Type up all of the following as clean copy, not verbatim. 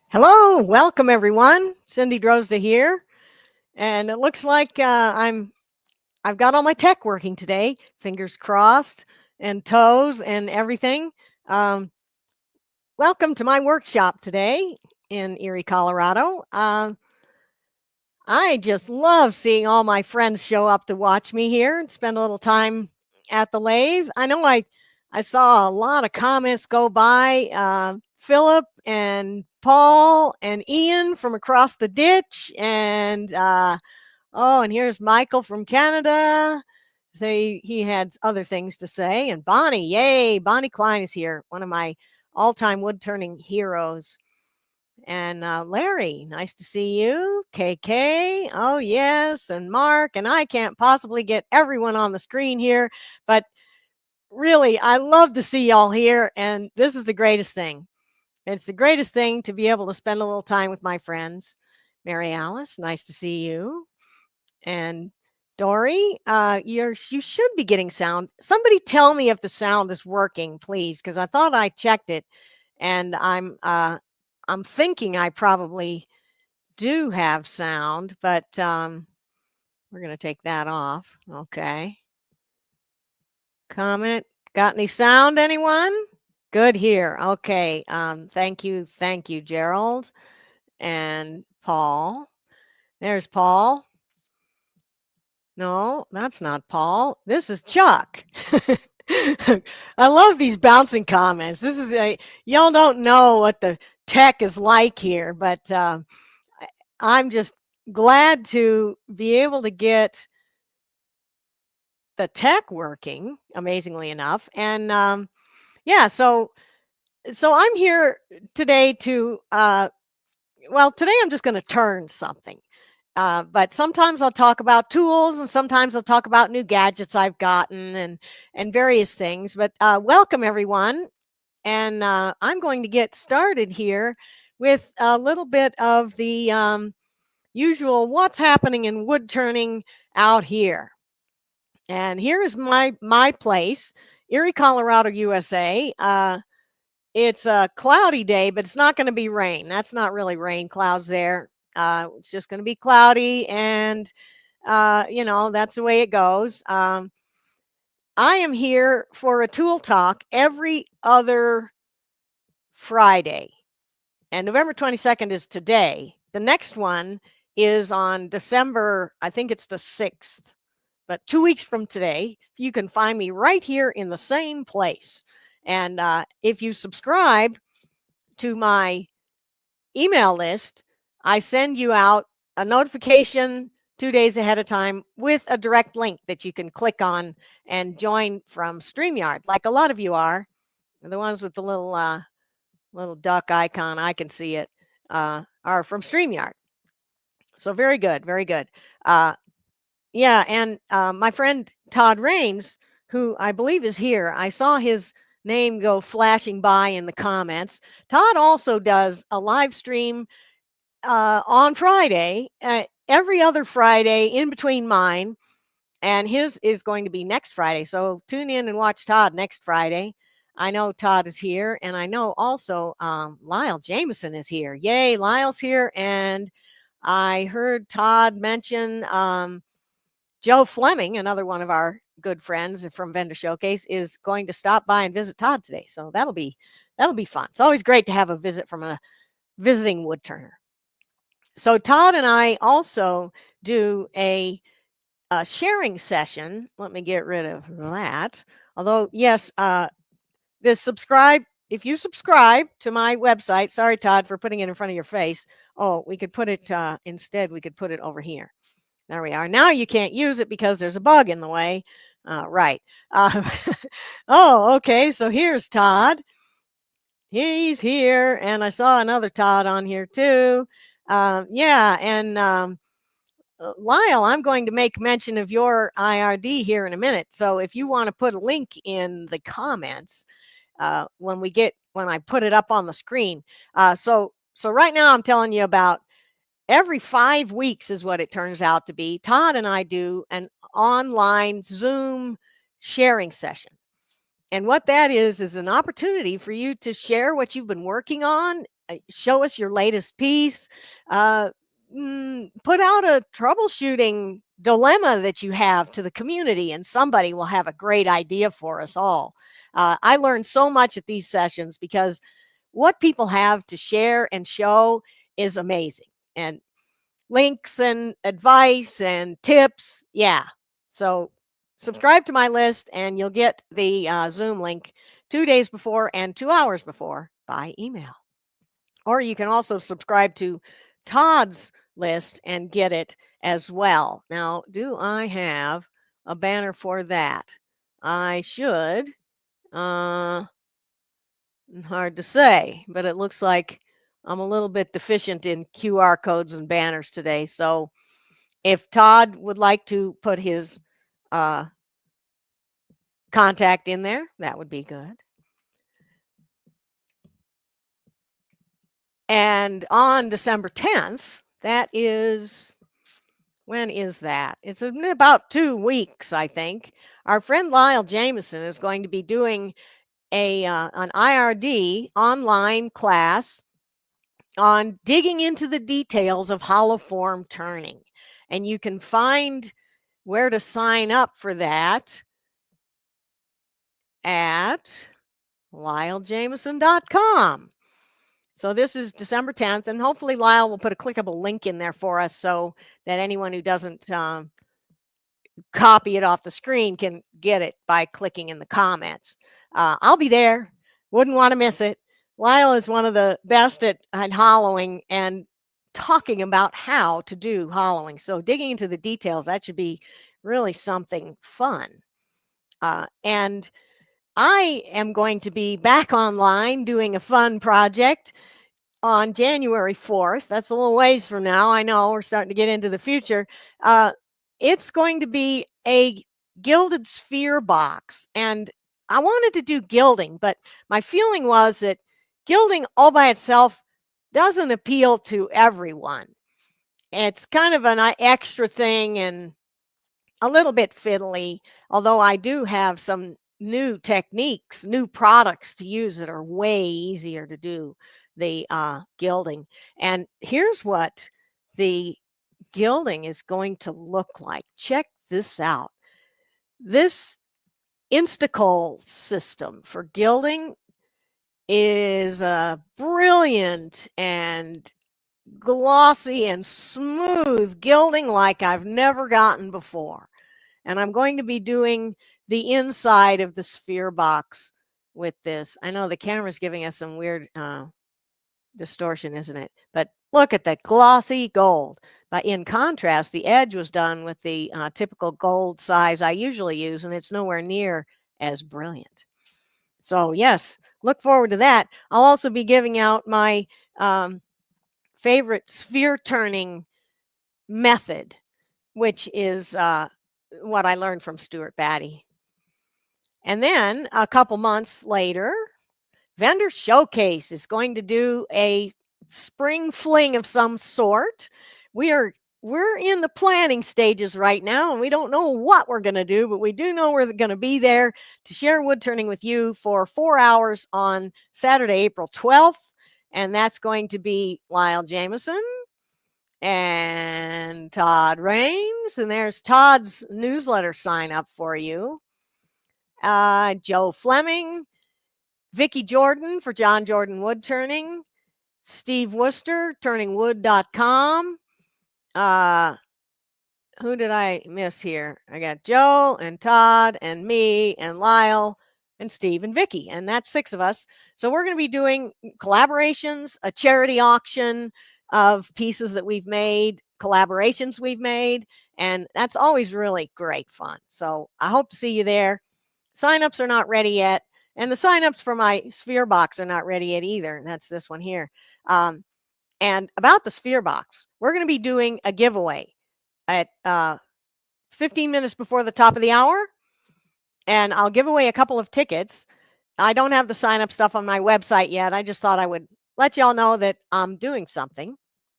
Hello, welcome everyone. Cindy Drozda here, and it looks like I've got all my tech working today. Fingers crossed, and toes and everything. Um, Welcome to my workshop today in Erie, Colorado. I just love seeing all my friends show up to watch me here and spend a little time at the lathe. I know I saw a lot of comments go by. Philip and Paul and Ian from across the ditch, and and here's Michael from Canada. So he had other things to say. And Bonnie, yay! Bonnie Klein is here, one of my all-time wood turning heroes. And Larry, nice to see you. KK, oh yes, and Mark, and I can't possibly get everyone on the screen here, but really, I love to see y'all here, and this is the greatest thing. It's the greatest thing to be able to spend a little time with my friends. Mary Alice, nice to see you. And Dory, you should be getting sound. Somebody tell me if the sound is working, please, because I thought I checked it, and I'm thinking I probably do have sound, but we're going to take that off. Okay. Comment. Got any sound, anyone? Good here. Okay. Thank you, Gerald and Paul. There's Paul. No, that's not Paul. This is Chuck. I love these bouncing comments. This is y'all don't know what the tech is like here, but I'm just glad to be able to get the tech working, amazingly enough. And yeah, so I'm here today to today I'm just going to turn something. But sometimes I'll talk about tools, and sometimes I'll talk about new gadgets I've gotten and various things. But welcome everyone, and I'm going to get started here with a little bit of the usual what's happening in wood turning out here. And here is my place, Erie, Colorado, USA. It's a cloudy day, but it's not going to be rain. That's not really rain clouds there. It's just going to be cloudy, and that's the way it goes. I am here for a tool talk every other Friday, and November 22nd is today. The next one is on December, I think it's the 6th, but 2 weeks from today. You can find me right here in the same place. And if you subscribe to my email list, I send you out a notification 2 days ahead of time with a direct link that you can click on and join from StreamYard, like a lot of you are. The ones with the little duck icon, I can see it, are from StreamYard. So very good, very good. Yeah, and my friend Todd Rains, who I believe is here, I saw his name go flashing by in the comments. Todd also does a live stream on Friday, every other Friday in between mine, and his is going to be next Friday. So tune in and watch Todd next Friday. I know Todd is here, and I know also Lyle Jameson is here. Yay, Lyle's here, and I heard Todd mention Joe Fleming, another one of our good friends from Vendor Showcase, is going to stop by and visit Todd today. So that'll be fun. It's always great to have a visit from a visiting wood turner. So Todd and I also do a sharing session. Let me get rid of that. Although, yes, if you subscribe to my website, sorry, Todd, for putting it in front of your face. Oh, we could put it instead, we could put it over here. There we are. Now you can't use it because there's a bug in the way. Right. Oh, okay. So here's Todd. He's here, and I saw another Todd on here too. Yeah, and Lyle, I'm going to make mention of your IRD here in a minute. So if you want to put a link in the comments when I put it up on the screen. So right now I'm telling you about every 5 weeks is what it turns out to be. Todd and I do an online Zoom sharing session. And what that is an opportunity for you to share what you've been working on, show us your latest piece, uh, put out a troubleshooting dilemma that you have to the community, and somebody will have a great idea for us all. I learned so much at these sessions because what people have to share and show is amazing. And links and advice and tips. Yeah. So subscribe to my list and you'll get the Zoom link 2 days before and 2 hours before by email. Or you can also subscribe to Todd's list and get it as well. Now, do I have a banner for that? I should. Hard to say, but it looks like I'm a little bit deficient in QR codes and banners today. So if Todd would like to put his contact in there, that would be good. And on December 10th, that is, when is that? It's in about 2 weeks, I think. Our friend Lyle Jameson is going to be doing an IRD online class on digging into the details of hollow form turning. And you can find where to sign up for that at lylejameson.com. So this is December 10th, and hopefully Lyle will put a clickable link in there for us so that anyone who doesn't copy it off the screen can get it by clicking in the comments. I'll be there. Wouldn't want to miss it. Lyle is one of the best at hollowing and talking about how to do hollowing. So digging into the details, that should be really something fun. And I am going to be back online doing a fun project on January 4th. That's a little ways from now. I know we're starting to get into the future. It's going to be a gilded sphere box. And I wanted to do gilding, but my feeling was that gilding all by itself doesn't appeal to everyone. It's kind of an extra thing and a little bit fiddly, although I do have some new techniques, new products to use that are way easier to do the gilding. And here's what the gilding is going to look like. Check this out. This Instacoal system for gilding is brilliant and glossy and smooth gilding like I've never gotten before. And I'm going to be doing the inside of the sphere box with this. I know the camera's giving us some weird distortion, isn't it? But look at that glossy gold. But in contrast, the edge was done with the typical gold size I usually use, and it's nowhere near as brilliant. So yes, look forward to that. I'll also be giving out my favorite sphere turning method, which is what I learned from Stuart Batty. And then a couple months later, Vendor Showcase is going to do a spring fling of some sort. We're in the planning stages right now, and we don't know what we're going to do, but we do know we're going to be there to share wood turning with you for 4 hours on Saturday, April 12th. And that's going to be Lyle Jameson and Todd Raines. And there's Todd's newsletter sign up for you. Joe Fleming, Vicki Jordan for John Jordan Wood Turning, Steve Worcester, turningwood.com. Who did I miss here? I got Joe and Todd and me and Lyle and Steve and Vicki, and that's 6 of us. So we're going to be doing collaborations, a charity auction of pieces that we've made, collaborations we've made, and that's always really great fun. So I hope to see you there. Signups are not ready yet. And the signups for my sphere box are not ready yet either. That's this one here. And about the sphere box, we're going to be doing a giveaway at 15 minutes before the top of the hour. And I'll give away a couple of tickets. I don't have the sign up stuff on my website yet. I just thought I would let y'all know that I'm doing something,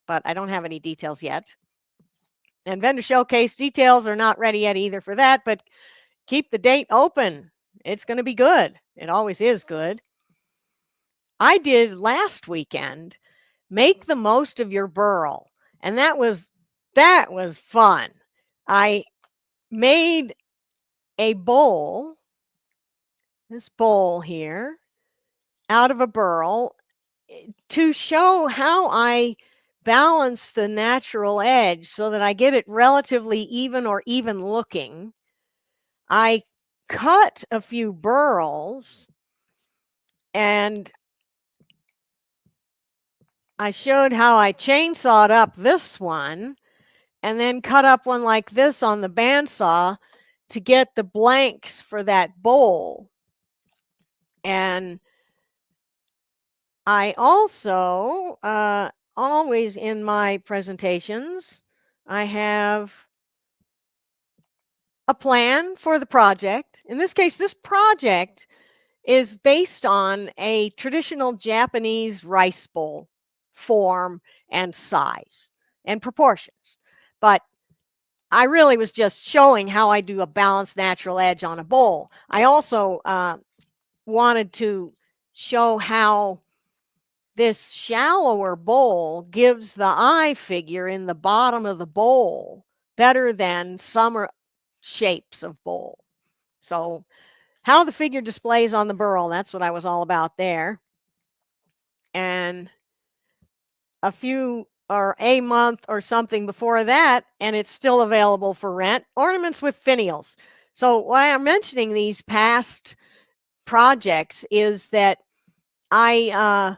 but I don't have any details yet. And vendor showcase details are not ready yet either for that, but keep the date open. It's going to be good. It always is good. I did last weekend, make the most of your burl, and that was fun. I made a bowl, this bowl here, out of a burl to show how I balance the natural edge so that I get it relatively even or even looking. I cut a few burls and I showed how I chainsawed up this one and then cut up one like this on the bandsaw to get the blanks for that bowl. And I also, always in my presentations, I have a plan for the project. In this case, this project is based on a traditional Japanese rice bowl form and size and proportions. But I really was just showing how I do a balanced natural edge on a bowl. I also wanted to show how this shallower bowl gives the eye figure in the bottom of the bowl better than some shapes of bowl. So how the figure displays on the burl, that's what I was all about there. And a few or a month or something before that, and it's still available for rent, ornaments with finials. So why I'm mentioning these past projects is that I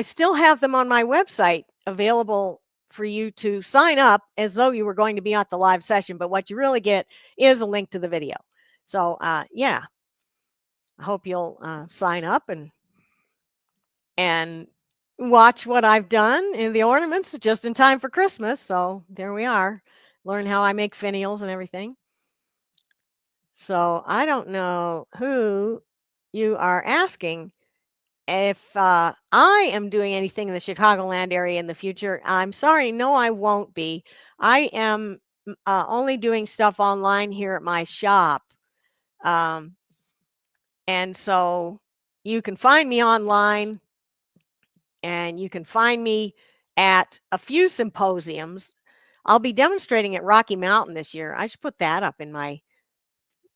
still have them on my website available for you to sign up as though you were going to be at the live session, but what you really get is a link to the video. So yeah, I hope you'll sign up and watch what I've done in the ornaments just in time for Christmas. So there we are. Learn how I make finials and everything. So I don't know who you are asking if I am doing anything in the Chicagoland area in the future. I'm sorry, no, I won't be. I am only doing stuff online here at my shop. And so you can find me online and you can find me at a few symposiums. I'll be demonstrating at Rocky Mountain this year. I should put that up in my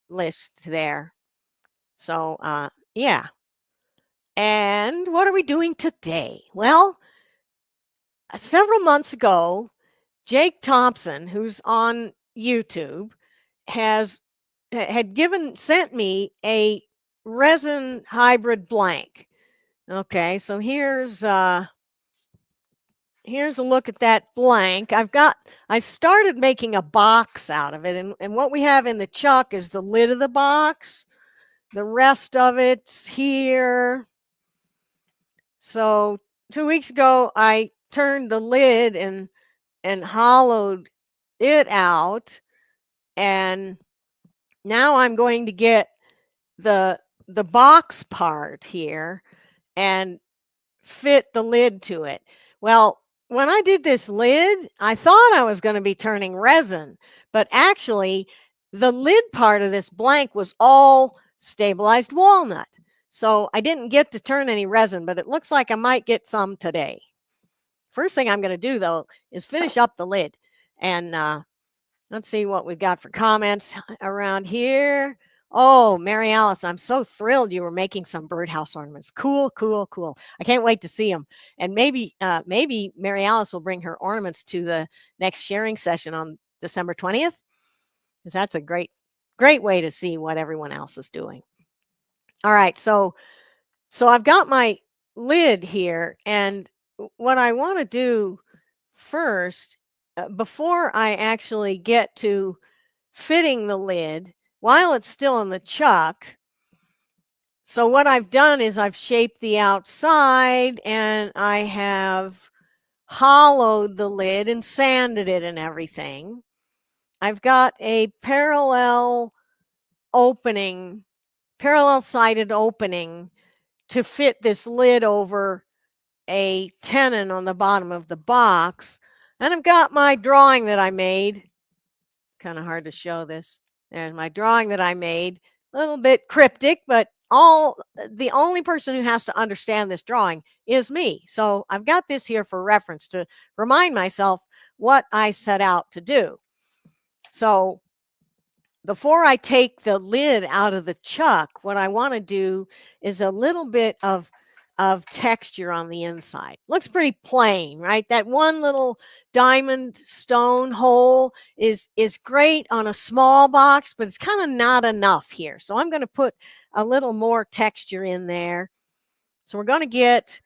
list there. So, yeah. And what are we doing today? Well, several months ago, Jake Thompson, who's on YouTube, had sent me a resin hybrid blank. Okay, so here's a look at that blank. I've started making a box out of it, and what we have in the chuck is the lid of the box. The rest of it's here. So 2 weeks ago, I turned the lid and hollowed it out, and now I'm going to get the box part here and fit the lid to it. Well, when I did this lid, I thought I was going to be turning resin, but actually the lid part of this blank was all stabilized walnut. So I didn't get to turn any resin, but it looks like I might get some today. First thing I'm going to do, though, is finish up the lid. And let's see what we've got for comments around here. Oh, Mary Alice, I'm so thrilled you were making some birdhouse ornaments. Cool, cool, cool. I can't wait to see them. And maybe Mary Alice will bring her ornaments to the next sharing session on December 20th, because that's a great way to see what everyone else is doing. All right, so I've got my lid here, and what I want to do first, before I actually get to fitting the lid, while it's still in the chuck, So what I've done is I've shaped the outside and I have hollowed the lid and sanded it and everything. I've got a opening, parallel sided opening to fit this lid over a tenon on the bottom of the box. And I've got my drawing that I made. Kind of hard to show this. There's my drawing that I made. A little bit cryptic, but the only person who has to understand this drawing is me. So I've got this here for reference to remind myself what I set out to do. So before I take the lid out of the chuck, what I want to do is a little bit of texture on the inside. Looks pretty plain, right? That one little diamond stone hole is great on a small box, but it's kind of not enough here. So I'm going to put a little more texture in there. So we're going to get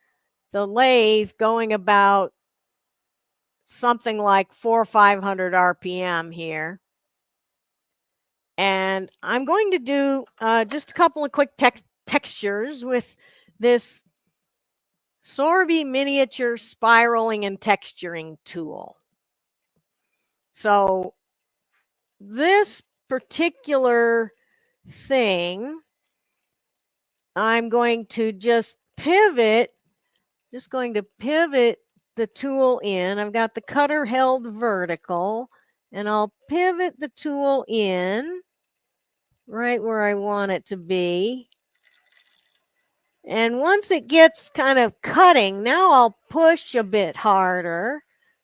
the lathe going about something like 400 or 500 RPM here. And I'm going to do just a couple of quick textures with this Sorby miniature spiraling and texturing tool. So this particular thing, I'm going to just pivot the tool in. I've got the cutter held vertical, and I'll pivot the tool in right where I want it to be. And once it gets kind of cutting, now I'll push a bit harder.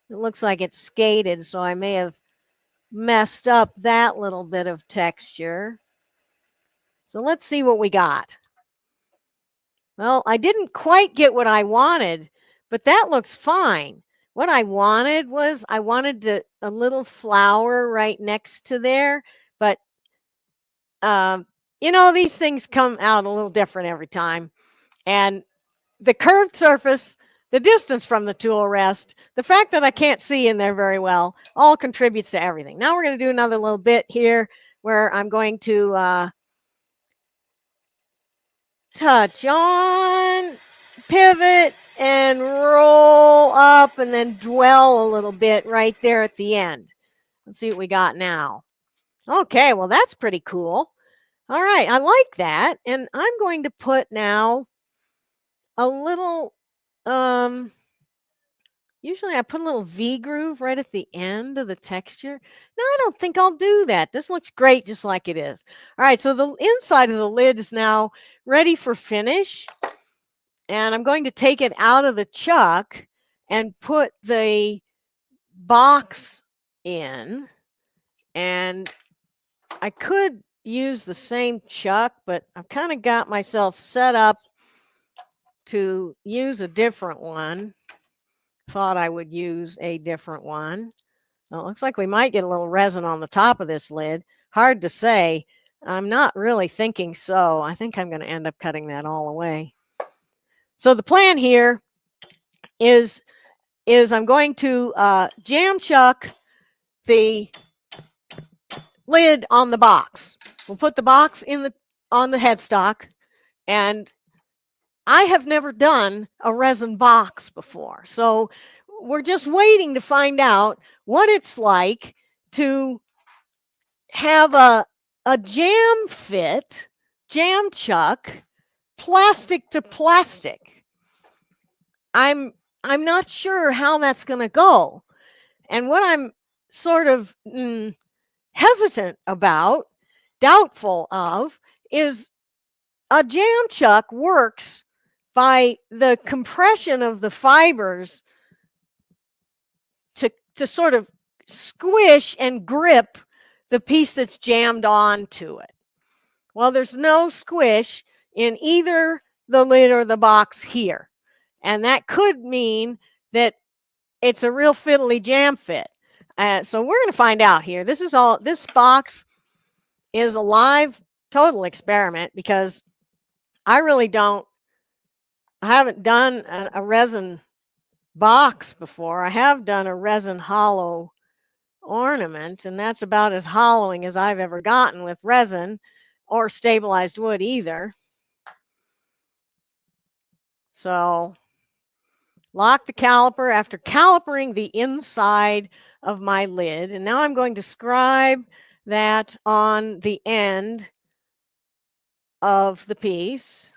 It looks like it's skated, so I may have messed up that little bit of texture. So let's see what we got. Well, I didn't quite get what I wanted, but that looks fine. What I wanted was a little flower right next to there, but these things come out a little different every time. And the curved surface, the distance from the tool rest, the fact that I can't see in there very well, all contributes to everything. Now we're going to do another little bit here where I'm going to touch on, pivot, and roll up, and then dwell a little bit right there at the end. Let's see what we got now. Okay, well, that's pretty cool. All right, I like that. And I'm going to put now a little, usually I put a little V groove right at the end of the texture. No, I don't think I'll do that. This looks great just like it is. All right, so the inside of the lid is now ready for finish. And I'm going to take it out of the chuck and put the box in. And I could use the same chuck, but I've kind of got myself set up to use a different one. Thought I would use a different one. Well, it looks like we might get a little resin on the top of this lid. Hard to say. I'm not really thinking so. I think I'm going to end up cutting that all away. So the plan here is I'm going to jam chuck the lid on the box. We'll put the box on the headstock, and I have never done a resin box before. So we're just waiting to find out what it's like to have a jam fit, jam chuck, plastic to plastic. I'm not sure how that's going to go. And what I'm sort of hesitant about, doubtful of, is a jam chuck works by the compression of the fibers to sort of squish and grip the piece that's jammed onto it. Well, there's no squish in either the lid or the box here. And that could mean that it's a real fiddly jam fit. So we're going to find out here. This box is a live total experiment because I haven't done a resin box before. I have done a resin hollow ornament, and that's about as hollowing as I've ever gotten with resin or stabilized wood either. So lock the caliper after calipering the inside of my lid. And now I'm going to scribe that on the end of the piece.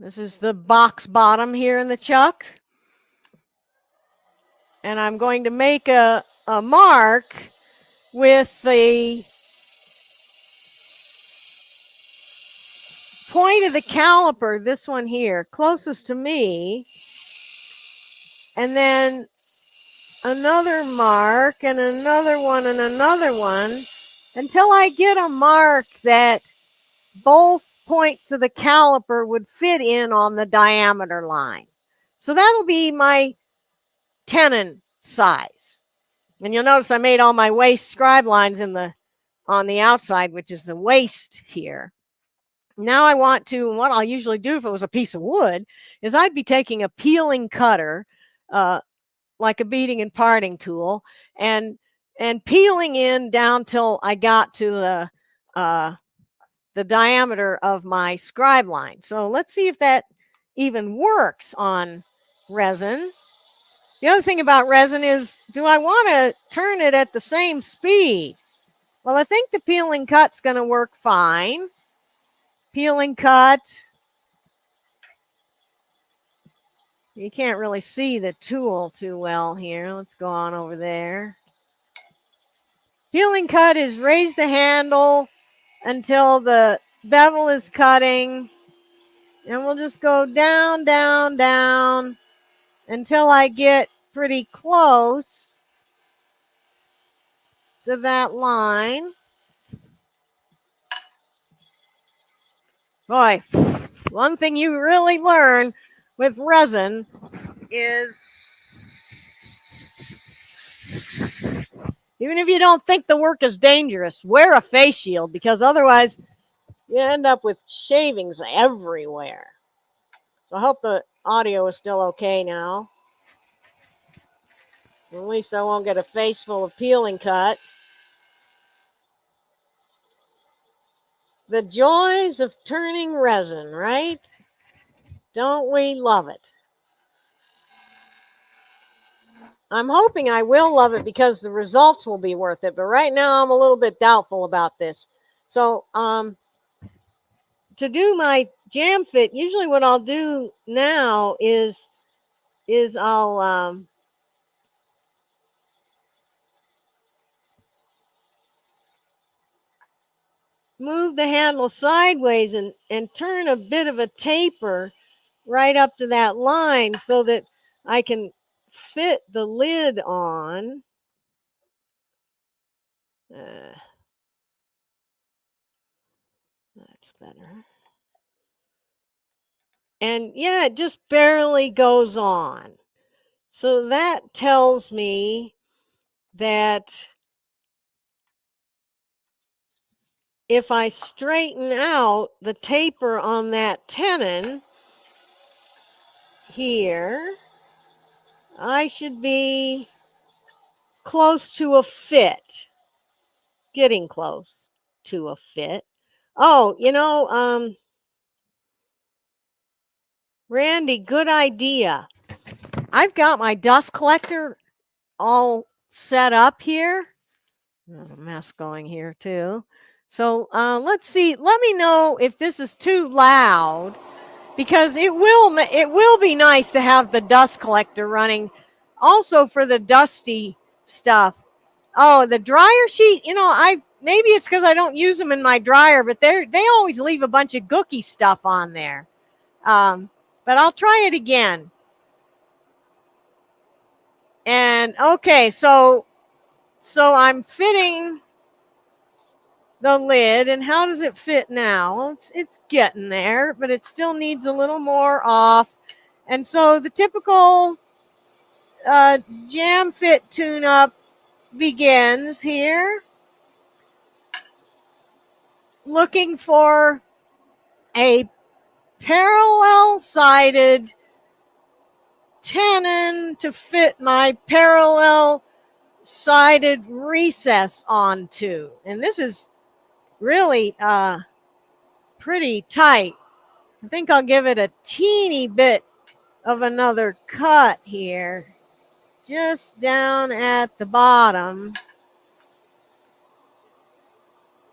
This is the box bottom here in the chuck. And I'm going to make a mark with the point of the caliper, this one here, closest to me, and then another mark and another one and another one until I get a mark that both points of the caliper would fit in on the diameter line. So that'll be my tenon size. And you'll notice I made all my waist scribe lines on the outside, which is the waist here. Now I want to, and what I'll usually do if it was a piece of wood, is I'd be taking a peeling cutter, like a beading and parting tool, and peeling in down till I got to the diameter of my scribe line. So let's see if that even works on resin. The other thing about resin is, do I want to turn it at the same speed? Well, I think the peeling cut's going to work fine. Peeling cut. You can't really see the tool too well here. Let's go on over there. Peeling cut is raise the handle until the bevel is cutting. And we'll just go down, down, down until I get pretty close to that line. Boy, one thing you really learn with resin is even if you don't think the work is dangerous, wear a face shield, because otherwise you end up with shavings everywhere. So I hope the audio is still okay now. At least I won't get a face full of peeling cut. The joys of turning resin, right? Don't we love it? I'm hoping I will love it because the results will be worth it. But right now I'm a little bit doubtful about this. So to do my jam fit, usually what I'll do now is I'll move the handle sideways and turn a bit of a taper right up to that line so that I can fit the lid on. That's better. And yeah, it just barely goes on. So that tells me that if I straighten out the taper on that tenon here, I should be close to a fit. Getting close to a fit. Oh, Randy, good idea. I've got my dust collector all set up here. There's a mess going here too. So let's see. Let me know if this is too loud, because it will be nice to have the dust collector running also for the dusty stuff. Oh, the dryer sheet, maybe it's because I don't use them in my dryer, but they always leave a bunch of gooky stuff on there. But I'll try it again. And okay, so I'm fitting the lid, and how does it fit now? Well, it's getting there, but it still needs a little more off. And so the typical jam fit tune-up begins here. Looking for a parallel-sided tenon to fit my parallel-sided recess onto. And this is really pretty tight. I think I'll give it a teeny bit of another cut here, just down at the bottom.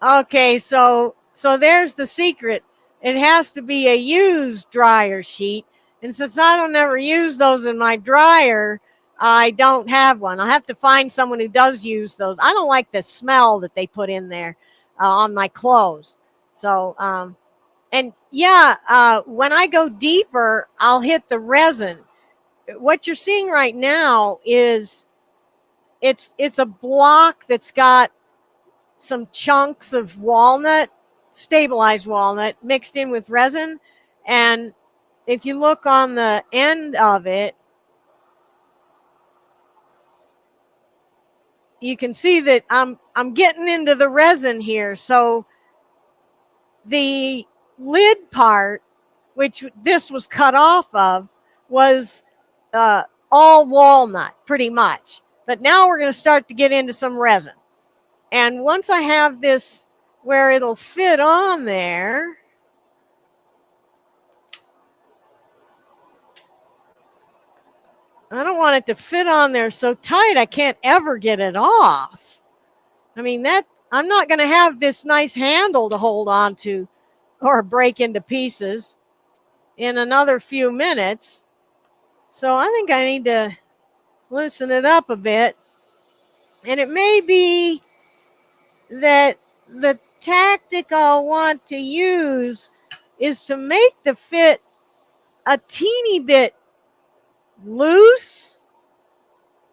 Okay, so there's the secret. It has to be a used dryer sheet. And since I don't ever use those in my dryer, I don't have one. I'll have to find someone who does use those. I don't like the smell that they put in there on my clothes. So, and yeah, when I go deeper, I'll hit the resin. What you're seeing right now is it's a block that's got some chunks of walnut, stabilized walnut, mixed in with resin. And if you look on the end of it, you can see that I'm getting into the resin here. So the lid part, which this was cut off of, was all walnut pretty much. But now we're going to start to get into some resin. And once I have this where it'll fit on there, I don't want it to fit on there so tight I can't ever get it off. I mean, that I'm not going to have this nice handle to hold on to or break into pieces in another few minutes. So I think I need to loosen it up a bit. And it may be that the tactic I'll want to use is to make the fit a teeny bit loose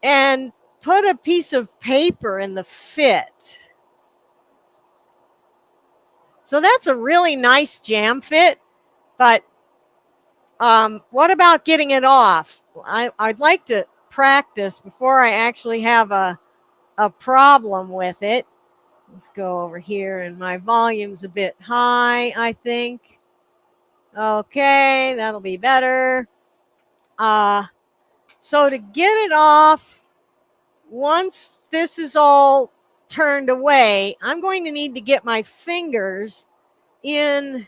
and put a piece of paper in the fit. So that's a really nice jam fit, but what about getting it off? I'd like to practice before I actually have a problem with it. Let's go over here, and my volume's a bit high, I think. Okay, that'll be better. So to get it off, once this is all turned away, I'm going to need to get my fingers in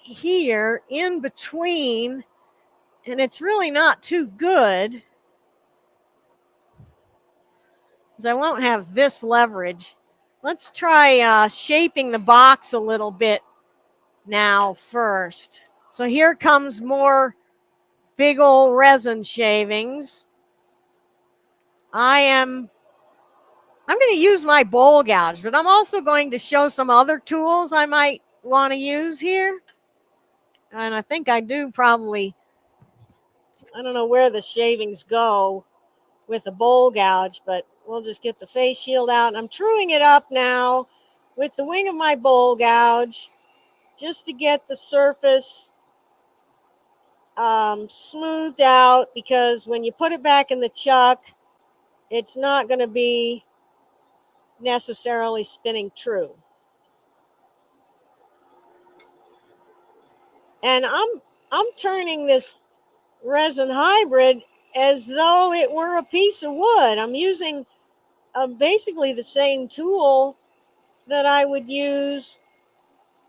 here, in between, and it's really not too good because I won't have this leverage. Let's try shaping the box a little bit now first. So here comes more big old resin shavings. I'm going to use my bowl gouge, but I'm also going to show some other tools I might want to use here. And I think I do probably, I don't know where the shavings go with a bowl gouge, but we'll just get the face shield out. And I'm truing it up now with the wing of my bowl gouge just to get the surface smoothed out, because when you put it back in the chuck, it's not going to be necessarily spinning true. And I'm turning this resin hybrid as though it were a piece of wood. I'm using basically the same tool that I would use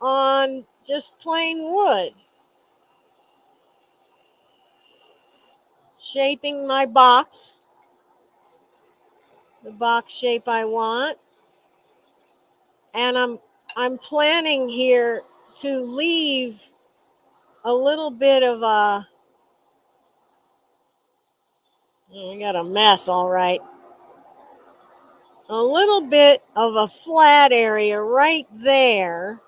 on just plain wood. Shaping my box, the box shape I want. And I'm planning here to leave a little bit of a, I got a mess, all right. A little bit of a flat area right there,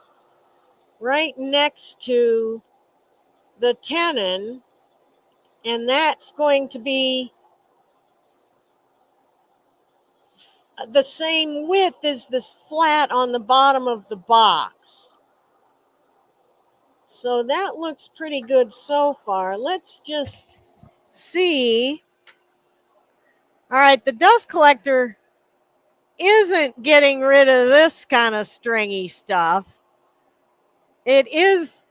right next to the tenon, and that's going to be the same width as this flat on the bottom of the box. So that looks pretty good so far. Let's just see. All right, the dust collector isn't getting rid of this kind of stringy stuff. It is,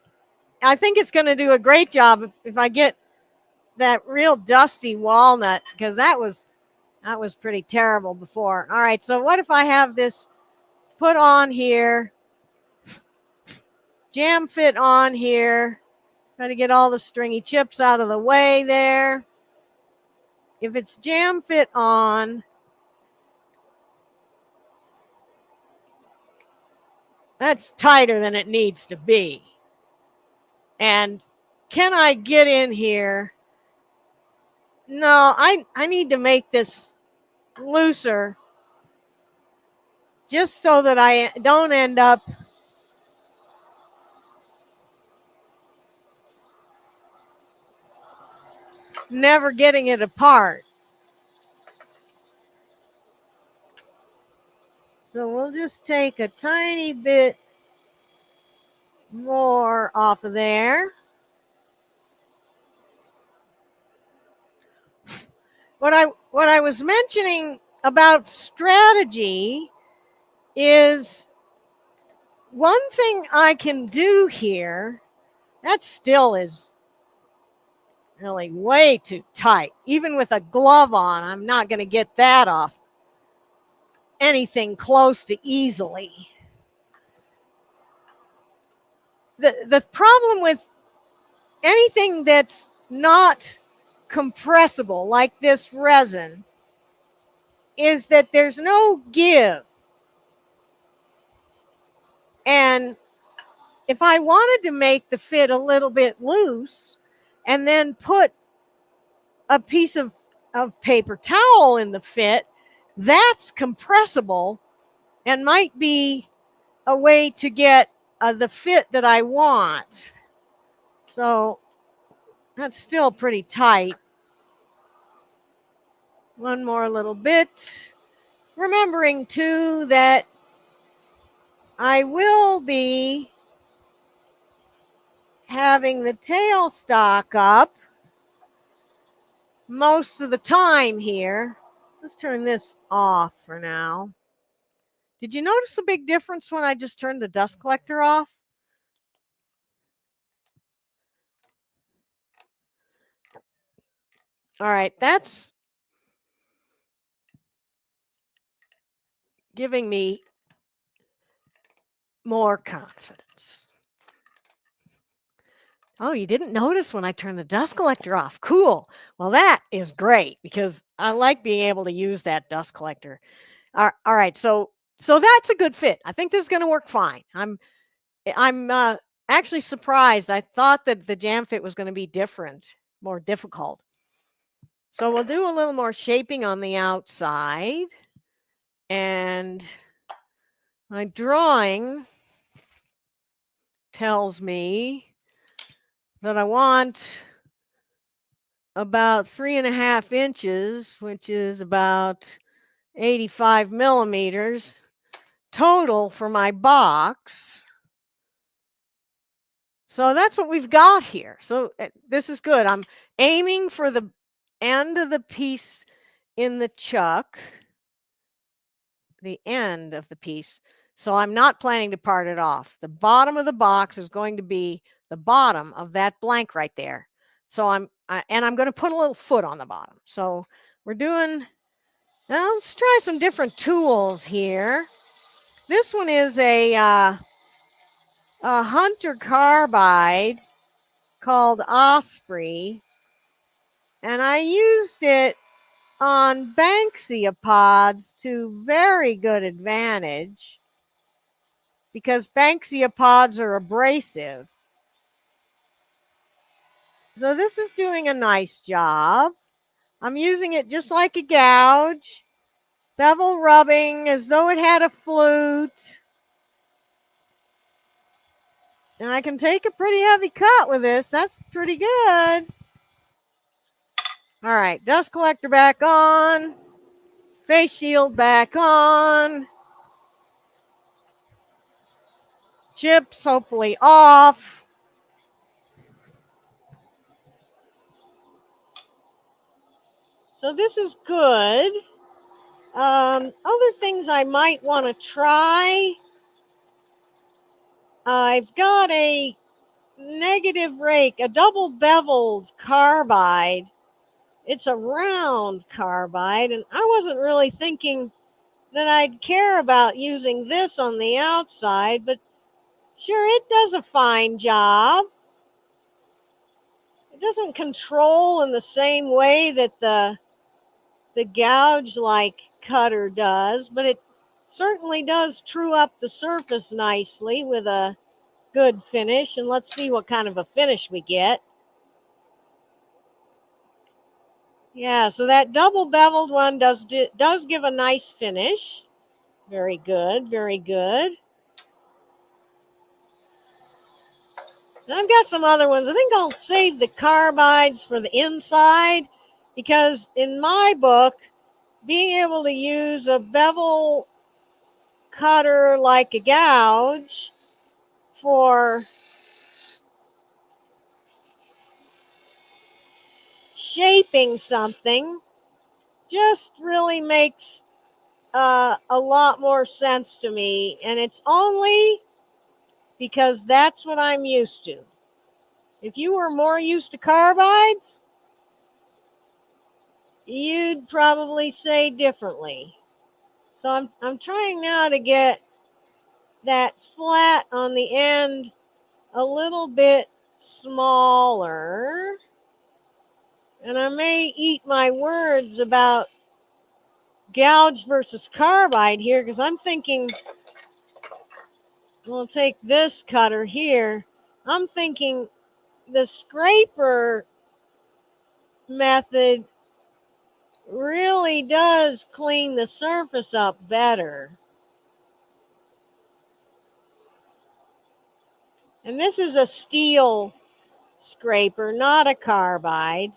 I think it's going to do a great job if I get that real dusty walnut, because that was pretty terrible before. All right, so what if I have this put on here jam fit on here. Try to get all the stringy chips out of the way there. If it's jam fit on, that's tighter than it needs to be. And can I get in here? No, I need to make this looser just so that I don't end up never getting it apart. So we'll just take a tiny bit more off of there. What I was mentioning about strategy is one thing I can do here. That still is really way too tight. Even with a glove on, I'm not going to get that off anything close to easily. The problem with anything that's not compressible, like this resin, is that there's no give. And if I wanted to make the fit a little bit loose and then put a piece of paper towel in the fit, that's compressible and might be a way to get the fit that I want. So that's still pretty tight. One more little bit. Remembering too that I will be having the tailstock up most of the time here. Let's turn this off for now. Did you notice a big difference when I just turned the dust collector off? All right, that's giving me more confidence. Oh, you didn't notice when I turned the dust collector off. Cool. Well, that is great because I like being able to use that dust collector. All right, so that's a good fit. I think this is going to work fine. I'm actually surprised. I thought that the jam fit was going to be different, more difficult. So we'll do a little more shaping on the outside. And my drawing tells me that I want about 3.5 inches, which is about 85 millimeters total for my box. So that's what we've got here. So this is good. I'm aiming for the end of the piece in the chuck, the end of the piece. So I'm not planning to part it off. The bottom of the box is going to be the bottom of that blank right there. So I'm going to put a little foot on the bottom. So we're doing, now let's try some different tools here. This one is a Hunter carbide called Osprey, and I used it on Banksia pods to very good advantage because Banksia pods are abrasive. So this is doing a nice job. I'm using it just like a gouge, bevel rubbing as though it had a flute. And I can take a pretty heavy cut with this. That's pretty good. All right, dust collector back on. Face shield back on. Chips hopefully off. So this is good. Other things I might want to try. I've got a negative rake, a double beveled carbide. It's a round carbide, and I wasn't really thinking that I'd care about using this on the outside, but Sure, it does a fine job. It doesn't control in the same way that the gouge-like cutter does, but it certainly does true up the surface nicely with a good finish. And let's see what kind of a finish we get. Yeah, so that double beveled one does give a nice finish. Very good, very good. And I've got some other ones. I think I'll save the carbides for the inside because in my book, being able to use a bevel cutter like a gouge for shaping something just really makes a lot more sense to me. And it's only because that's what I'm used to. If you were more used to carbides, you'd probably say differently. So I'm trying now to get that flat on the end a little bit smaller. And I may eat my words about gouge versus carbide here because I'm thinking we'll take this cutter here. I'm thinking the scraper method really does clean the surface up better. And this is a steel scraper, not a carbide.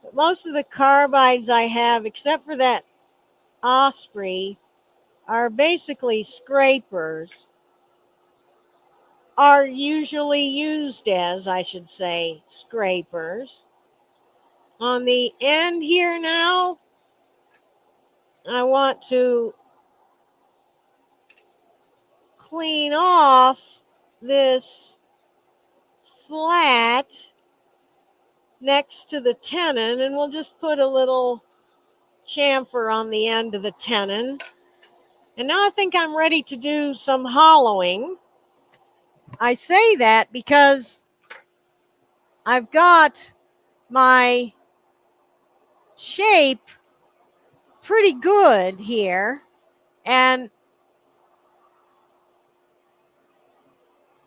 But most of the carbides I have, except for that Osprey, are basically scrapers. Are usually used as, I should say, scrapers. On the end here now, I want to clean off this flat next to the tenon, and we'll just put a little chamfer on the end of the tenon. And now I think I'm ready to do some hollowing. I say that because I've got my shape pretty good here, and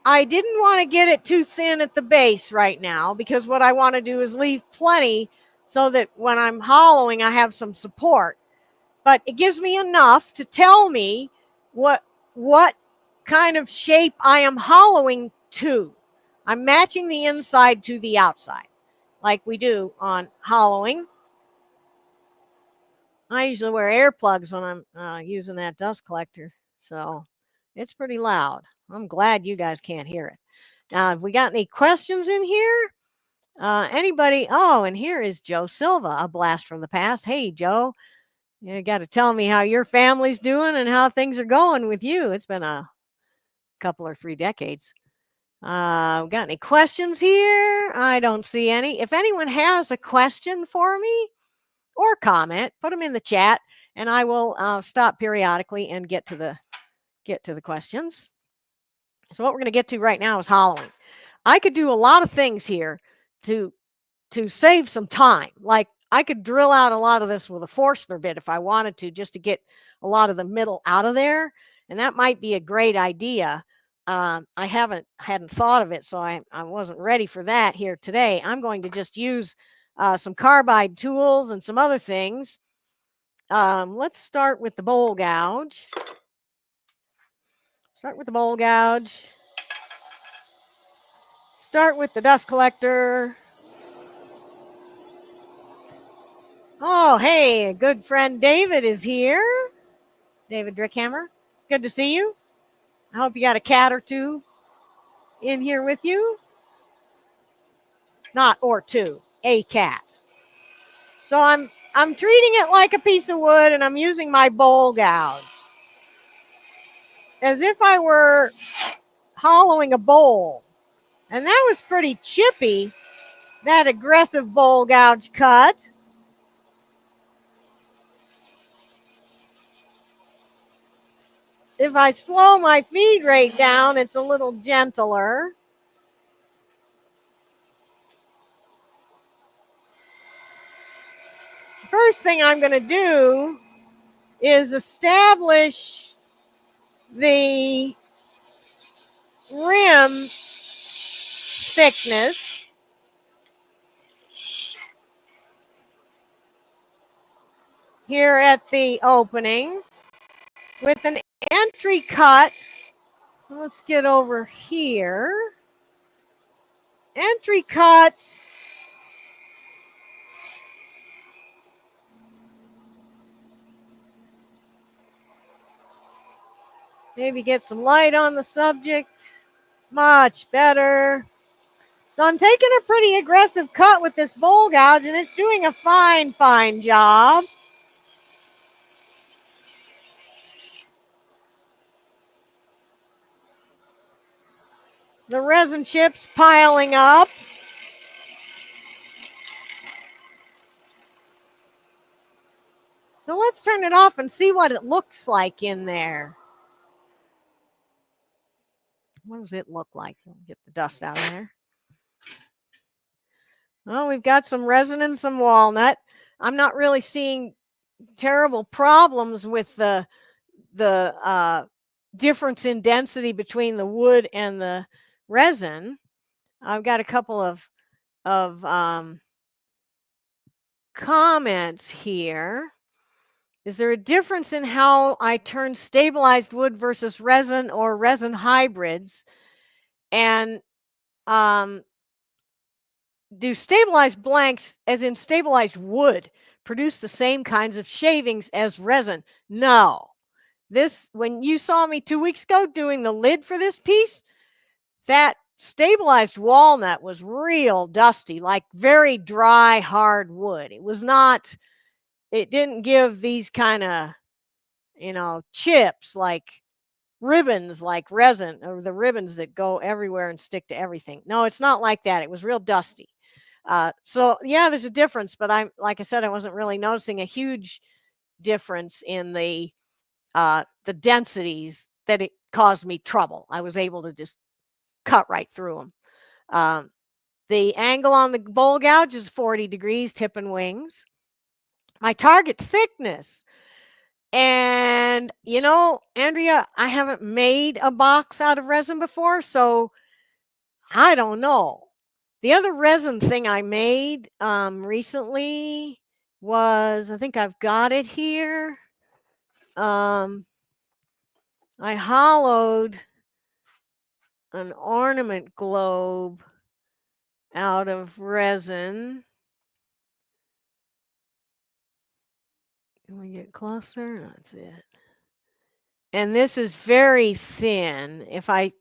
I didn't want to get it too thin at the base right now because what I want to do is leave plenty so that when I'm hollowing, I have some support. But it gives me enough to tell me what kind of shape I am hollowing to. I'm matching the inside to the outside, like we do on hollowing. I usually wear earplugs when I'm using that dust collector, so it's pretty loud. I'm glad you guys can't hear it. Now, have we got any questions in here? Anybody? Oh, and here is Joe Silva, a blast from the past. Hey, Joe, you got to tell me how your family's doing and how things are going with you. It's been a couple or 3 decades. Got any questions here? I don't see any. If anyone has a question for me or comment, put them in the chat, and I will stop periodically and get to the questions. So what we're going to get to right now is hollowing. I could do a lot of things here to save some time. Like I could drill out a lot of this with a Forstner bit if I wanted to, just to get a lot of the middle out of there, and that might be a great idea. I hadn't thought of it, so I wasn't ready for that here today. I'm going to just use some carbide tools and some other things. Let's start with the bowl gouge. Start with the dust collector. Oh, hey, good friend David is here. David Drickhammer. Good to see you. I hope you got a cat or two in here with you. Not or two, a cat. So I'm treating it like a piece of wood, and I'm using my bowl gouge as if I were hollowing a bowl. And that was pretty chippy, that aggressive bowl gouge cut. if I slow my feed rate down, it's a little gentler. First thing I'm going to do is establish the rim thickness. Here at the opening with an entry cut. Let's get over here. Entry cuts. Maybe get some light on the subject. Much better. So I'm taking a pretty aggressive cut with this bowl gouge, and it's doing a fine, fine job. The resin chips piling up. So let's turn it off and see what it looks like in there. What does it look like? Get the dust out of there. Well, we've got some resin and some walnut. I'm not really seeing terrible problems with the difference in density between the wood and the resin. I've got a couple of comments here. Is there a difference in how I turn stabilized wood versus resin or resin hybrids? And do stabilized blanks, as in stabilized wood, produce the same kinds of shavings as resin? No. This, when you saw me 2 weeks ago doing the lid for this piece, that stabilized walnut was real dusty, like very dry, hard wood. It was not, it didn't give these kind of, chips like ribbons, like resin, or the ribbons that go everywhere and stick to everything. No, it's not like that. It was real dusty. So yeah, there's a difference, but like I said, I wasn't really noticing a huge difference in the densities that it caused me trouble. I was able to just cut right through them. The angle on the bowl gouge is 40 degrees, tip and wings. My target thickness. And, Andrea, I haven't made a box out of resin before, so I don't know. The other resin thing I made recently was, I think I've got it here. I hollowed an ornament globe out of resin. Can we get closer? That's it. And this is very thin. If I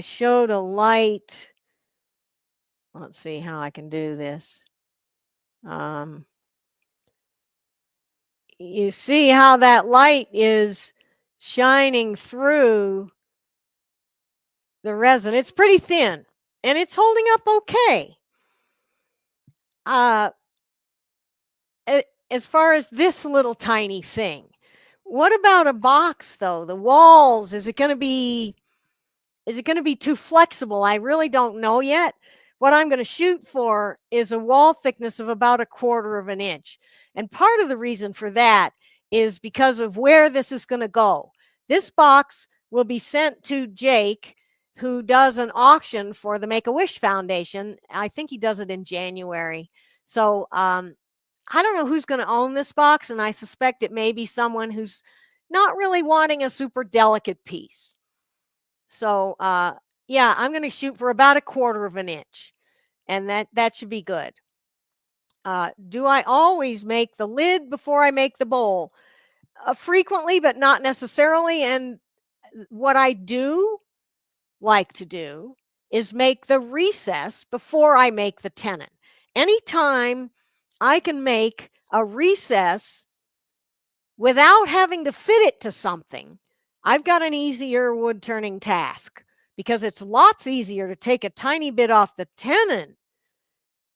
showed a light, let's see how I can do this. You see how that light is shining through the resin. It's pretty thin, and it's holding up okay. As far as this little tiny thing, what about a box though? The walls, is it going to be too flexible? I really don't know yet. What I'm going to shoot for is a wall thickness of about 1/4 of an inch. And part of the reason for that is because of where this is going to go. This box will be sent to Jake, who does an auction for the Make-A-Wish Foundation. I think he does it in January. So I don't know who's going to own this box, and I suspect it may be someone who's not really wanting a super delicate piece. So yeah, I'm going to shoot for about 1/4 of an inch, and that should be good. Do I always make the lid before I make the bowl? Frequently, but not necessarily. And what I do like to do is make the recess before I make the tenon. Anytime I can make a recess without having to fit it to something, I've got an easier wood turning task, because it's lots easier to take a tiny bit off the tenon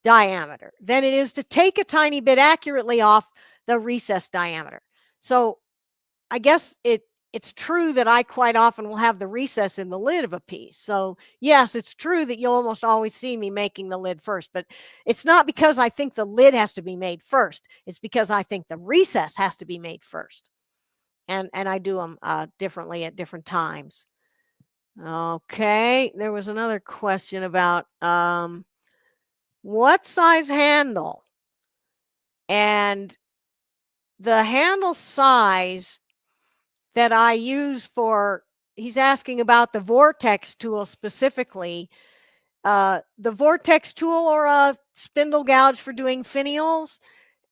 diameter than it is to take a tiny bit accurately off the recess diameter. So I guess it's true that I quite often will have the recess in the lid of a piece. So yes, it's true that you'll almost always see me making the lid first, but it's not because I think the lid has to be made first. It's because I think the recess has to be made first. And I do them differently at different times. Okay, there was another question about what size handle, and the handle size that I use for, he's asking about the vortex tool specifically. The vortex tool or a spindle gouge for doing finials,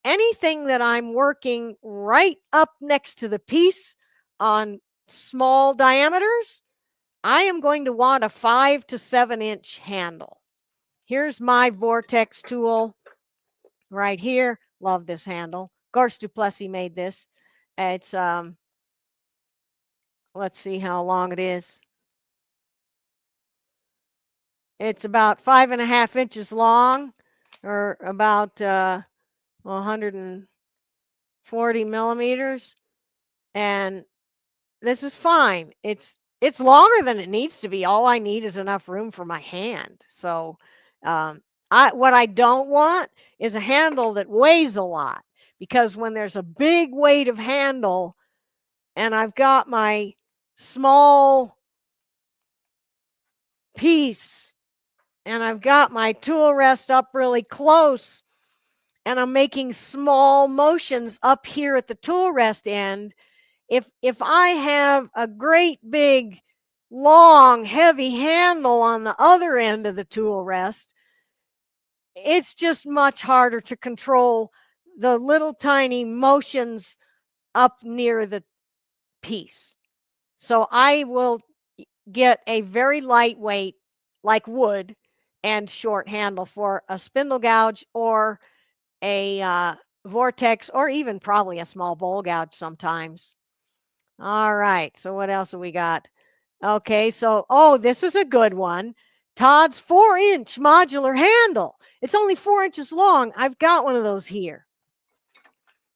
anything that I'm working right up next to the piece on small diameters, I am going to want a 5 to 7 inch handle. Here's my vortex tool right here. Love this handle. Garce Duplessis made this. It's let's see how long it is. It's about 5.5 inches long, or about 140 millimeters, and this is fine. It's longer than it needs to be. All I need is enough room for my hand. So, what I don't want is a handle that weighs a lot, because when there's a big weight of handle, and I've got my small piece, and I've got my tool rest up really close, and I'm making small motions up here at the tool rest end, if I have a great big long heavy handle on the other end of the tool rest, it's just much harder to control the little tiny motions up near the piece. So I will get a very lightweight, like wood, and short handle for a spindle gouge or a vortex, or even probably a small bowl gouge sometimes. All right, so what else have we got? Okay, so, oh, this is a good one. Todd's 4-inch modular handle. It's only 4 inches long. I've got one of those here.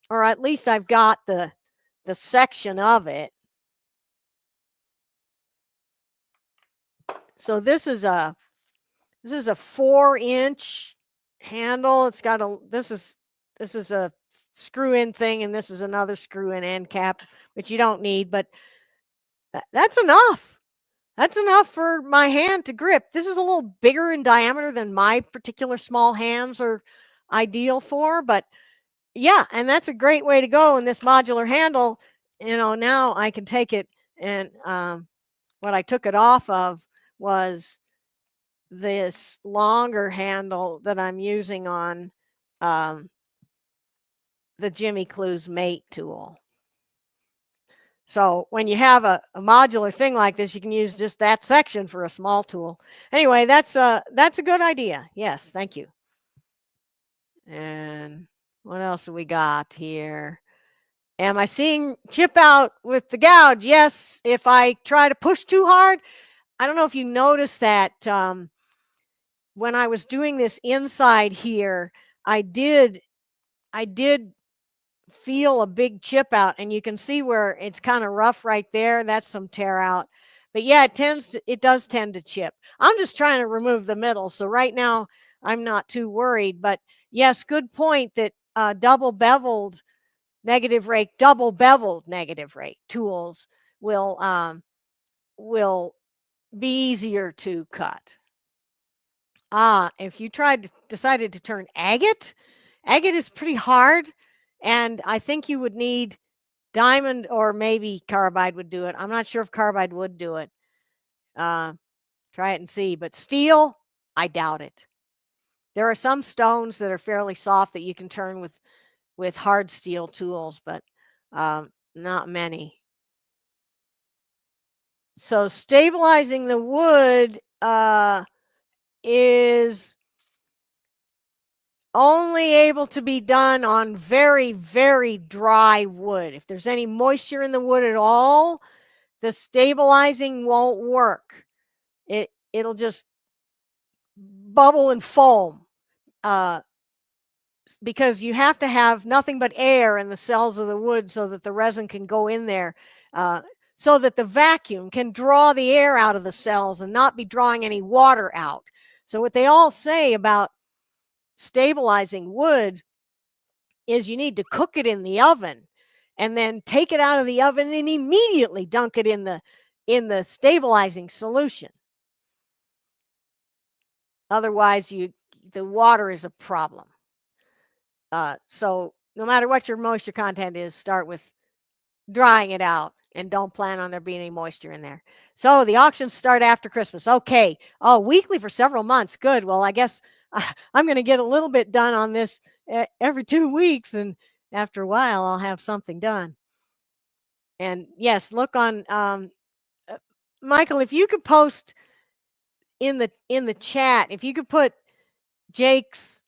Or at least I've got the section of it. So this is a 4-inch handle. It's got this is a screw-in thing, and this is another screw-in end cap, which you don't need, but that's enough. That's enough for my hand to grip. This is a little bigger in diameter than my particular small hands are ideal for, but yeah, and that's a great way to go. And this modular handle, now I can take it, and what I took it off of was this longer handle that I'm using on the Jimmy Clues mate tool. So when you have a modular thing like this, you can use just that section for a small tool. Anyway, that's a good idea. Yes, thank you. And what else have we got here? Am I seeing chip out with the gouge? Yes, if I try to push too hard. I don't know if you noticed that when I was doing this inside here, I did feel a big chip out, and you can see where it's kind of rough right there. That's some tear out. But yeah, it does tend to chip. I'm just trying to remove the middle, so right now I'm not too worried. But yes, good point that double beveled negative rake tools will be easier to cut. If you decided to turn agate is pretty hard, and I think you would need diamond, or maybe carbide would do it. I'm not sure if carbide would do it. Try it and see. But steel, I doubt it. There are some stones that are fairly soft that you can turn with hard steel tools, but not many. So stabilizing the wood is only able to be done on very, very dry wood. If there's any moisture in the wood at all, the stabilizing won't work. It'll just bubble and foam, because you have to have nothing but air in the cells of the wood so that the resin can go in there. so that the vacuum can draw the air out of the cells and not be drawing any water out. So what they all say about stabilizing wood is you need to cook it in the oven and then take it out of the oven and immediately dunk it in the stabilizing solution. Otherwise, the water is a problem. So no matter what your moisture content is, start with drying it out and don't plan on there being any moisture in there. So the auctions start after Christmas. Okay. Oh, weekly for several months. Good. Well, I guess I'm going to get a little bit done on this every 2 weeks, and after a while, I'll have something done. And yes, look on Michael. If you could post in the chat, if you could put Jake's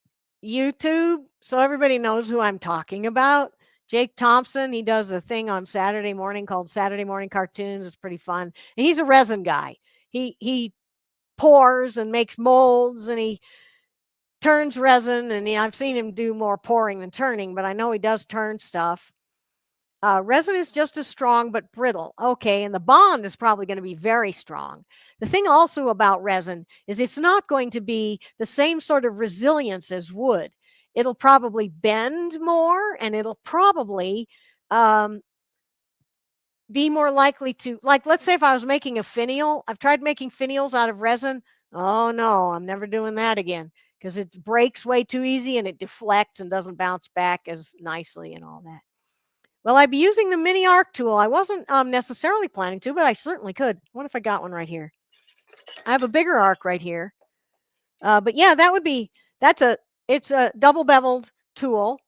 YouTube so everybody knows who I'm talking about. Jake Thompson, he does a thing on Saturday morning called Saturday Morning Cartoons. It's pretty fun. And he's a resin guy. He pours and makes molds, and he turns resin, and I've seen him do more pouring than turning, but I know he does turn stuff. Resin is just as strong but brittle. Okay, and the bond is probably going to be very strong. The thing also about resin is it's not going to be the same sort of resilience as wood. It'll probably bend more, and it'll probably be more likely to, like, let's say if I was making a finial, I've tried making finials out of resin. Oh no, I'm never doing that again because it breaks way too easy and it deflects and doesn't bounce back as nicely and all that. Well, I'd be using the mini arc tool. I wasn't necessarily planning to, but I certainly could. What if I got one right here? I have a bigger arc right here. But yeah, it's a double beveled tool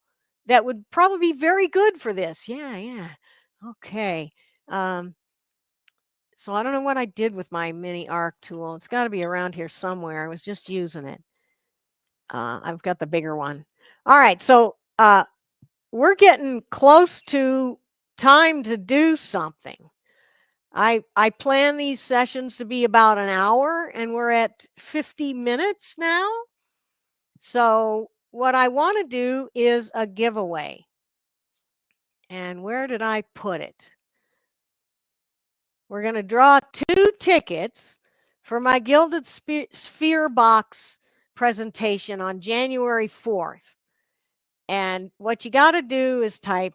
that would probably be very good for this. Yeah. Okay. So I don't know what I did with my mini arc tool. It's got to be around here somewhere. I was just using it. I've got the bigger one. All right. So we're getting close to time to do something. I plan these sessions to be about an hour, and we're at 50 minutes now. So what I want to do is a giveaway. And where did I put it? We're going to draw 2 tickets for my Gilded Sphere box presentation on January 4th. And what you got to do is type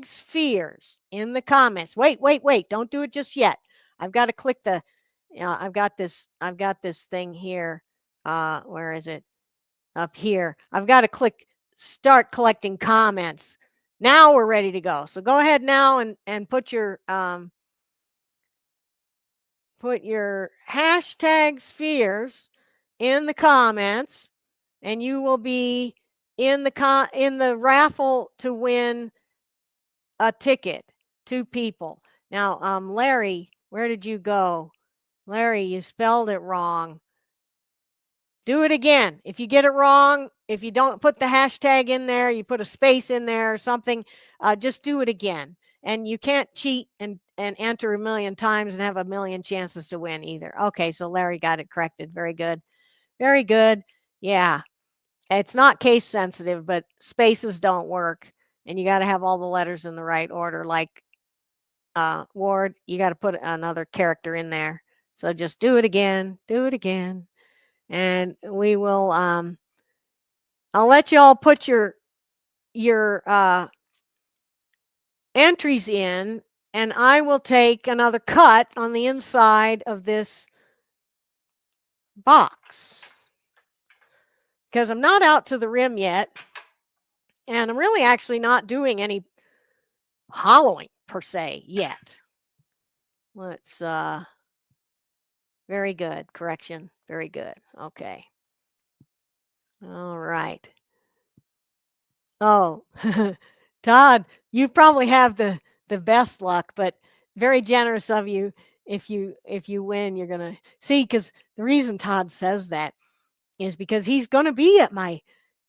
#spheres in the comments. Wait. Don't do it just yet. I've got to click the, I've got this thing here. Where is it? Up here. I've got to click start collecting comments. Now we're ready to go. So go ahead now and put your #spheres in the comments, and you will be in the raffle to win a ticket. 2 people. Now, Larry, where did you go? Larry, you spelled it wrong. Do it again. If you get it wrong, if you don't put the hashtag in there, you put a space in there or something, just do it again. And you can't cheat and enter a million times and have a million chances to win either. Okay, so Larry got it corrected. Very good. Very good. Yeah. It's not case sensitive, but spaces don't work. And you got to have all the letters in the right order. Like Ward, you got to put another character in there. So just do it again. Do it again. And we will I'll let you all put your entries in, and I will take another cut on the inside of this box because I'm not out to the rim yet, and I'm really actually not doing any hollowing per se yet. Let's very good. Correction. Very good. Okay. All right. Oh, Todd, you probably have the best luck, but very generous of you. If you win, you're gonna see. Because the reason Todd says that is because he's gonna be at my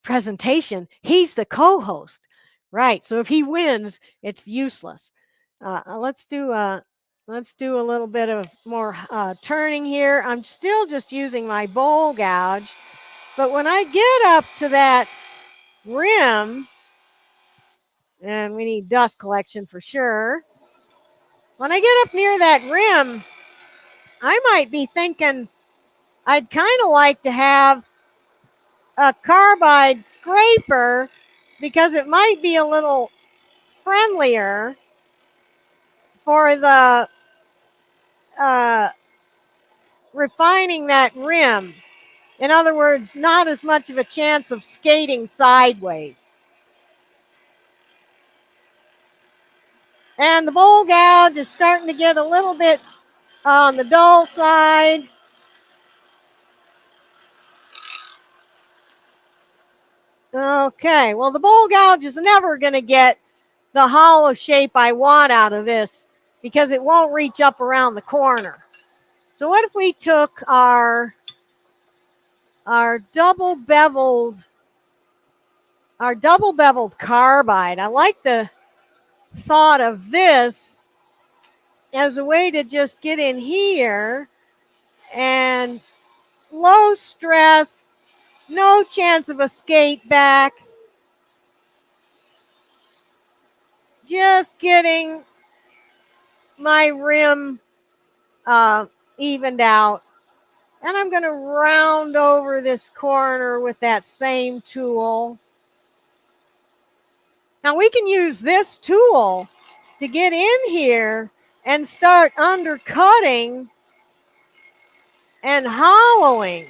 presentation. He's the co-host, right? So if he wins, it's useless. Let's do a little bit of more turning here. I'm still just using my bowl gouge, but when I get up to that rim, and we need dust collection for sure. when I get up near that rim, I might be thinking I'd kind of like to have a carbide scraper because it might be a little friendlier for the uh, refining that rim. In other words, not as much of a chance of skating sideways. And the bowl gouge is starting to get a little bit on the dull side. Okay, well, the bowl gouge is never going to get the hollow shape I want out of this because it won't reach up around the corner. So what if we took our double beveled carbide? I like the thought of this as a way to just get in here and low stress, no chance of a skate back, just getting my rim evened out. And I'm going to round over this corner with that same tool. Now we can use this tool to get in here and start undercutting and hollowing.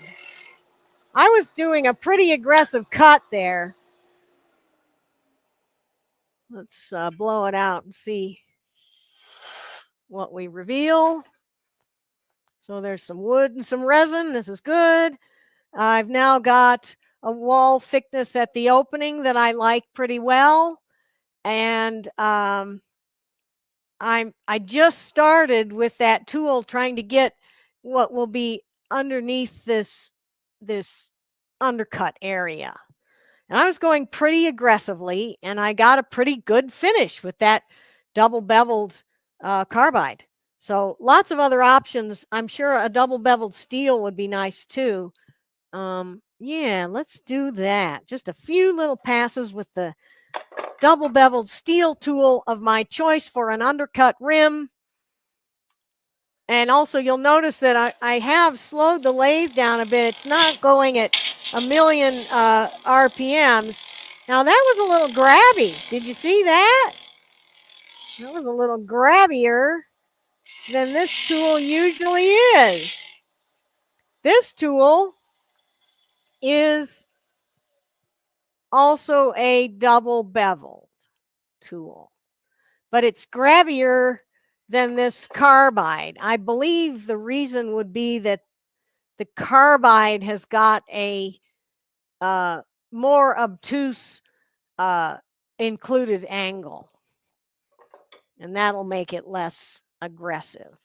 I was doing a pretty aggressive cut there. Let's blow it out and see what we reveal. So there's some wood and some resin. This is good. I've now got a wall thickness at the opening that I like pretty well. And I just started with that tool trying to get what will be underneath this undercut area. And I was going pretty aggressively, and I got a pretty good finish with that double beveled carbide. So lots of other options. I'm sure a double beveled steel would be nice too. Yeah, let's do that. Just a few little passes with the double beveled steel tool of my choice for an undercut rim. And also you'll notice that I have slowed the lathe down a bit. It's not going at a million RPMs. Now that was a little grabby. Did you see that? That was a little grabbier than this tool usually is. This tool is also a double beveled tool, but it's grabbier than this carbide. I believe the reason would be that the carbide has got a more obtuse included angle, and that'll make it less aggressive.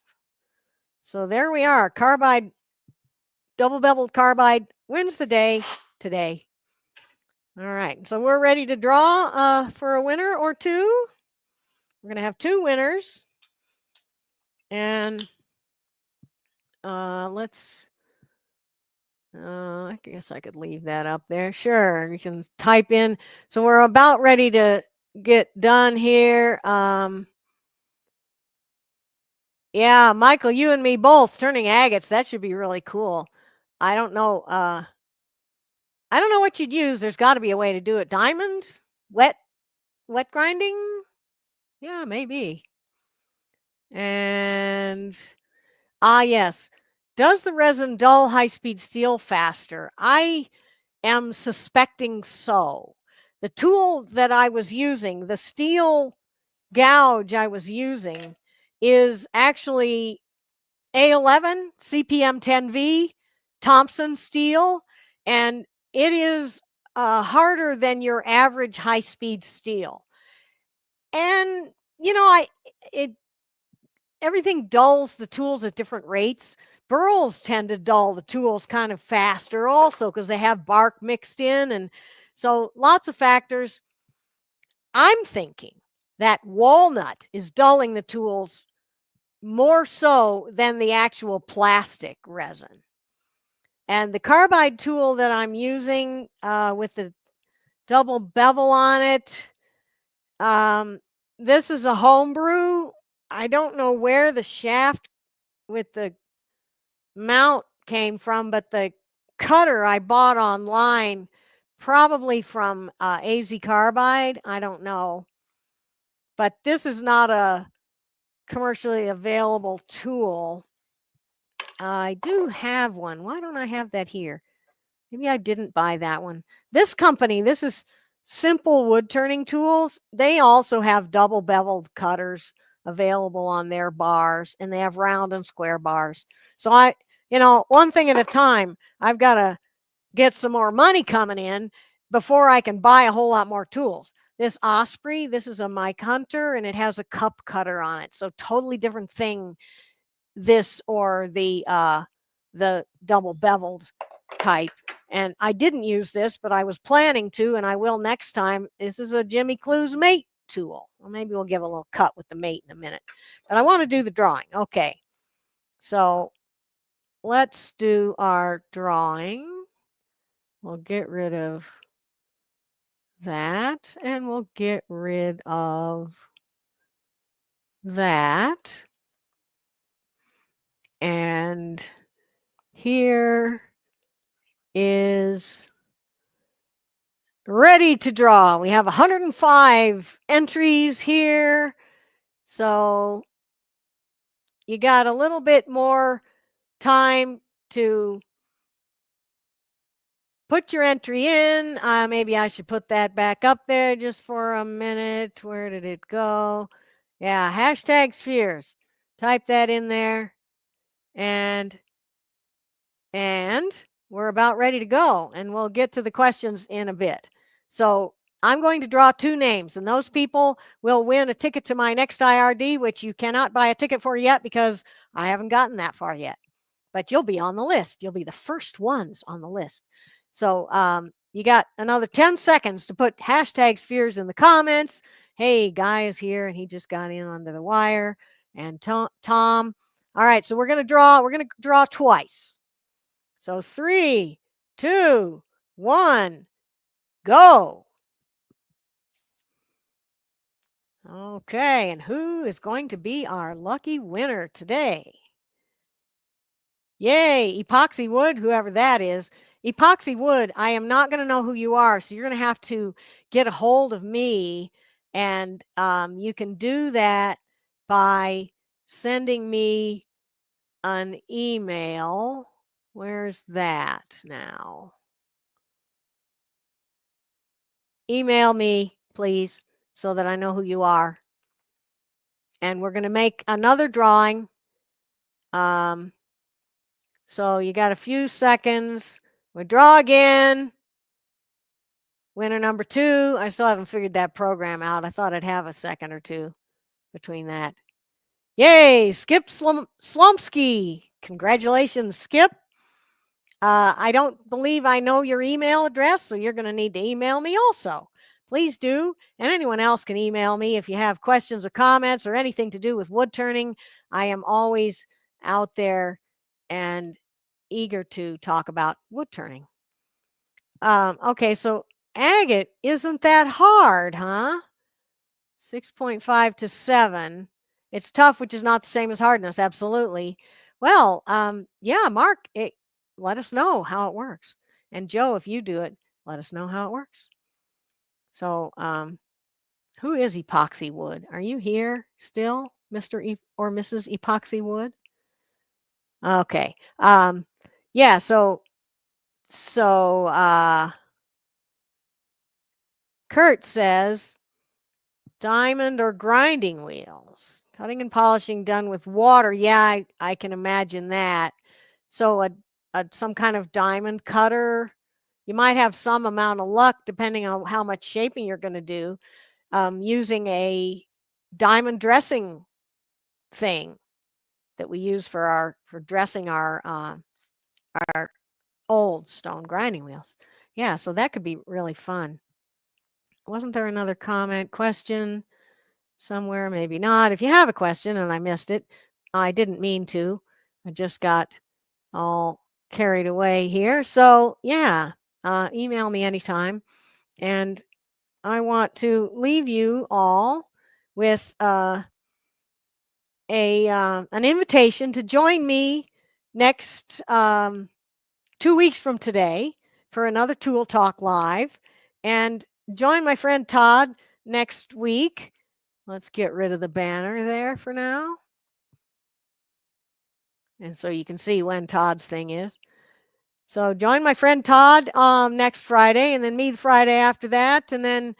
So there we are. Carbide, double beveled carbide wins the day today. All right, so we're ready to draw for a winner or two. We're going to have two winners. And let's, I guess I could leave that up there. Sure, you can type in. So we're about ready to get done here. Yeah, Michael, you and me both turning agates. That should be really cool. I don't know. I don't know what you'd use. There's got to be a way to do it. Diamond? Wet grinding? Yeah, maybe. And yes. Does the resin dull high-speed steel faster? I am suspecting so. The tool that I was using, the steel gouge I was using, is actually A11 CPM 10V Thompson steel, and it is harder than your average high-speed steel. And you know, everything dulls the tools at different rates. Burls tend to dull the tools kind of faster also because they have bark mixed in, and so lots of factors. I'm thinking that walnut is dulling the tools more so than the actual plastic resin. And the carbide tool that I'm using with the double bevel on it, this is a homebrew. I don't know where the shaft with the mount came from, but the cutter I bought online, probably from AZ Carbide. I don't know. But this is not a commercially available tool. I do have one. Why don't I have that here? Maybe I didn't buy that one. This company, this is Simple Wood Turning Tools. They also have double beveled cutters available on their bars, and they have round and square bars. So one thing at a time, I've got to get some more money coming in before I can buy a whole lot more tools. This Osprey, this is a Mike Hunter, and it has a cup cutter on it. So totally different thing, this or the double beveled type. And I didn't use this, but I was planning to, and I will next time. This is a Jimmy Clue's mate tool. Well, maybe we'll give a little cut with the mate in a minute. But I want to do the drawing. Okay. So let's do our drawing. We'll get rid of that, and we'll get rid of that. And here is ready to draw. We have 105 entries here. So you got a little bit more time to put your entry in. Maybe I should put that back up there just for a minute. Where did it go? Yeah, hashtag spheres. Type that in there. And we're about ready to go. And we'll get to the questions in a bit. So I'm going to draw 2 names, and those people will win a ticket to my next IRD, which you cannot buy a ticket for yet because I haven't gotten that far yet. But you'll be on the list. You'll be the first ones on the list. So you got another 10 seconds to put hashtag spheres in the comments. Hey, Guy is here, and he just got in under the wire. And Tom. All right, so we're going to draw twice. So 3, 2, 1, go. Okay, and who is going to be our lucky winner today? Yay, Epoxy Wood, whoever that is. Epoxy Wood, I am not going to know who you are, so you're going to have to get a hold of me, and you can do that by sending me an email. Where's that now? Email me, please, so that I know who you are. And we're going to make another drawing. So you got a few seconds. We draw again. Winner number 2. I still haven't figured that program out. I thought I'd have a second or two between that. Yay, Skip Slumsky. Congratulations, Skip. I don't believe I know your email address, so you're going to need to email me also. Please do. And anyone else can email me if you have questions or comments or anything to do with wood turning. I am always out there and eager to talk about wood turning. Okay, so agate isn't that hard, huh? 6.5 to 7. It's tough, which is not the same as hardness. Absolutely. Well, yeah, Mark, let us know how it works. And Joe, if you do it, let us know how it works. So, who is Epoxy Wood? Are you here still, Mr. or Mrs. Epoxy Wood? Okay. Yeah, so Kurt says diamond or grinding wheels. Cutting and polishing done with water. Yeah, I can imagine that. So some kind of diamond cutter. You might have some amount of luck depending on how much shaping you're going to do, using a diamond dressing thing that we use for dressing our old stone grinding wheels. Yeah, so that could be really fun. Wasn't there another comment, question somewhere? Maybe not. If you have a question and I missed it, I didn't mean to. I just got all carried away here. So yeah, email me anytime. And I want to leave you all with an invitation to join me next 2 weeks from today for another Tool Talk Live, and join my friend Todd next week. Let's get rid of the banner there for now. And so you can see when Todd's thing is. So join my friend Todd next Friday, and then me the Friday after that, and then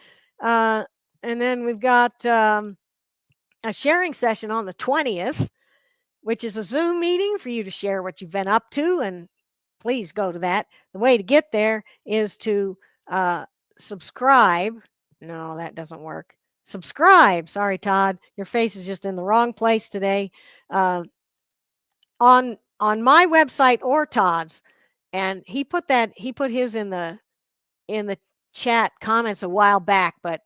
we've got a sharing session on the 20th, which is a Zoom meeting for you to share what you've been up to, and please go to that. The way to get there is to subscribe. No, that doesn't work. Subscribe. Sorry, Todd. Your face is just in the wrong place today. On my website or Todd's, and he put his in the chat comments a while back, but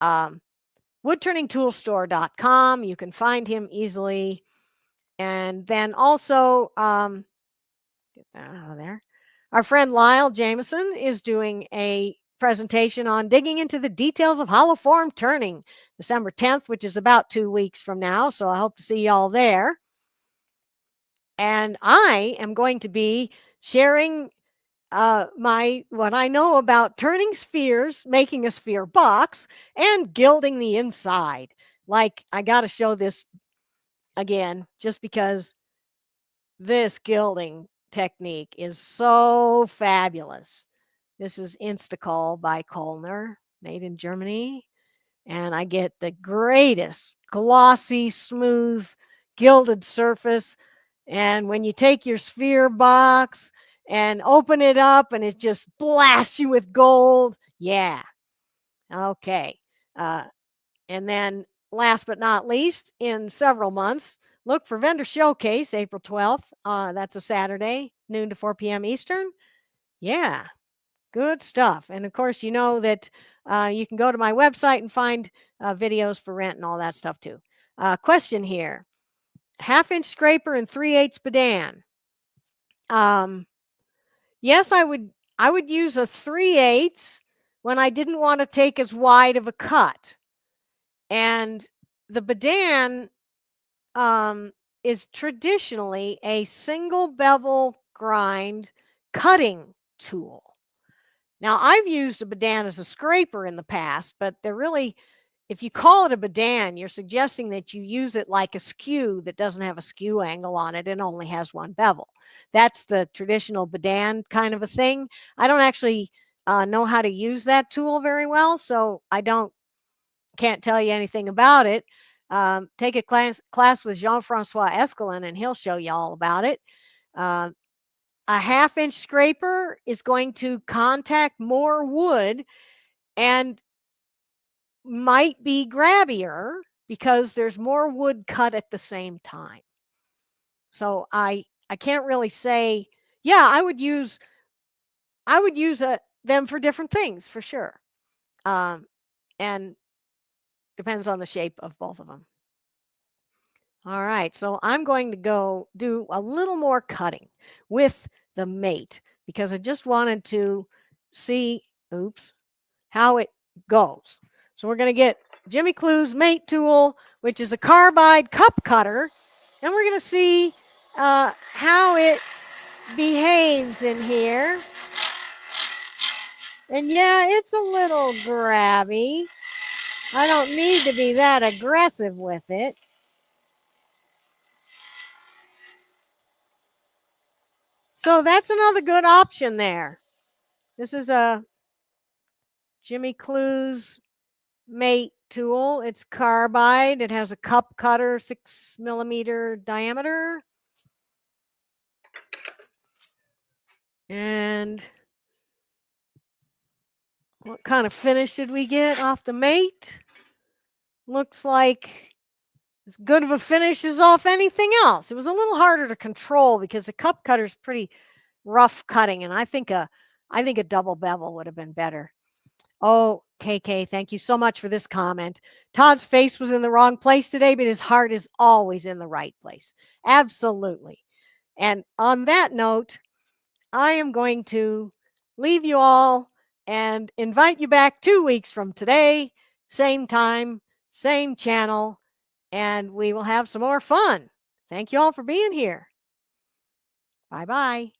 woodturningtoolstore.com, you can find him easily. And then also get that out of there. Our friend Lyle Jameson is doing a presentation on digging into the details of hollow form turning, December 10th, which is about 2 weeks from now. So I hope to see y'all there. And I am going to be sharing what I know about turning spheres, making a sphere box, and gilding the inside. Like, I got to show this again, just because this gilding technique is so fabulous. This is Instacol by Kollner, made in Germany. And I get the greatest glossy, smooth, gilded surface. And when you take your sphere box and open it up and it just blasts you with gold, yeah. Okay. And then last but not least, in several months, look for Vendor Showcase, April 12th. That's a Saturday, noon to 4 p.m. Eastern. Yeah, good stuff. And of course, you know that you can go to my website and find videos for rent and all that stuff too. Question here. 1/2-inch scraper and 3/8 Badan. Yes, I would use a 3/8 when I didn't want to take as wide of a cut. And the Badan is traditionally a single bevel grind cutting tool. Now, I've used a Badan as a scraper in the past, but they're really, if you call it a Badan, you're suggesting that you use it like a skew that doesn't have a skew angle on it and only has one bevel. That's the traditional Badan kind of a thing. I don't actually know how to use that tool very well, so can't tell you anything about it. Take a class with Jean-Francois Escalin, and he'll show you all about it. A 1/2-inch scraper is going to contact more wood and might be grabbier because there's more wood cut at the same time. So I can't really say, yeah, I would use them for different things for sure. And depends on the shape of both of them. All right, so I'm going to go do a little more cutting with the mate because I just wanted to see, how it goes. So we're going to get Jimmy Clue's mate tool, which is a carbide cup cutter, and we're going to see how it behaves in here. And yeah, it's a little grabby. I don't need to be that aggressive with it. So that's another good option there. This is a Jimmy Clue's mate tool. It's carbide. It has a cup cutter, 6 millimeter diameter. And what kind of finish did we get off the mate? Looks like as good of a finish as off anything else. It was a little harder to control because the cup cutter is pretty rough cutting, and I think a double bevel would have been better. Oh, KK, thank you so much for this comment. Todd's face was in the wrong place today, but his heart is always in the right place. Absolutely. And on that note, I am going to leave you all and invite you back 2 weeks from today, same time, same channel. and we will have some more fun. Thank you all for being here. Bye bye.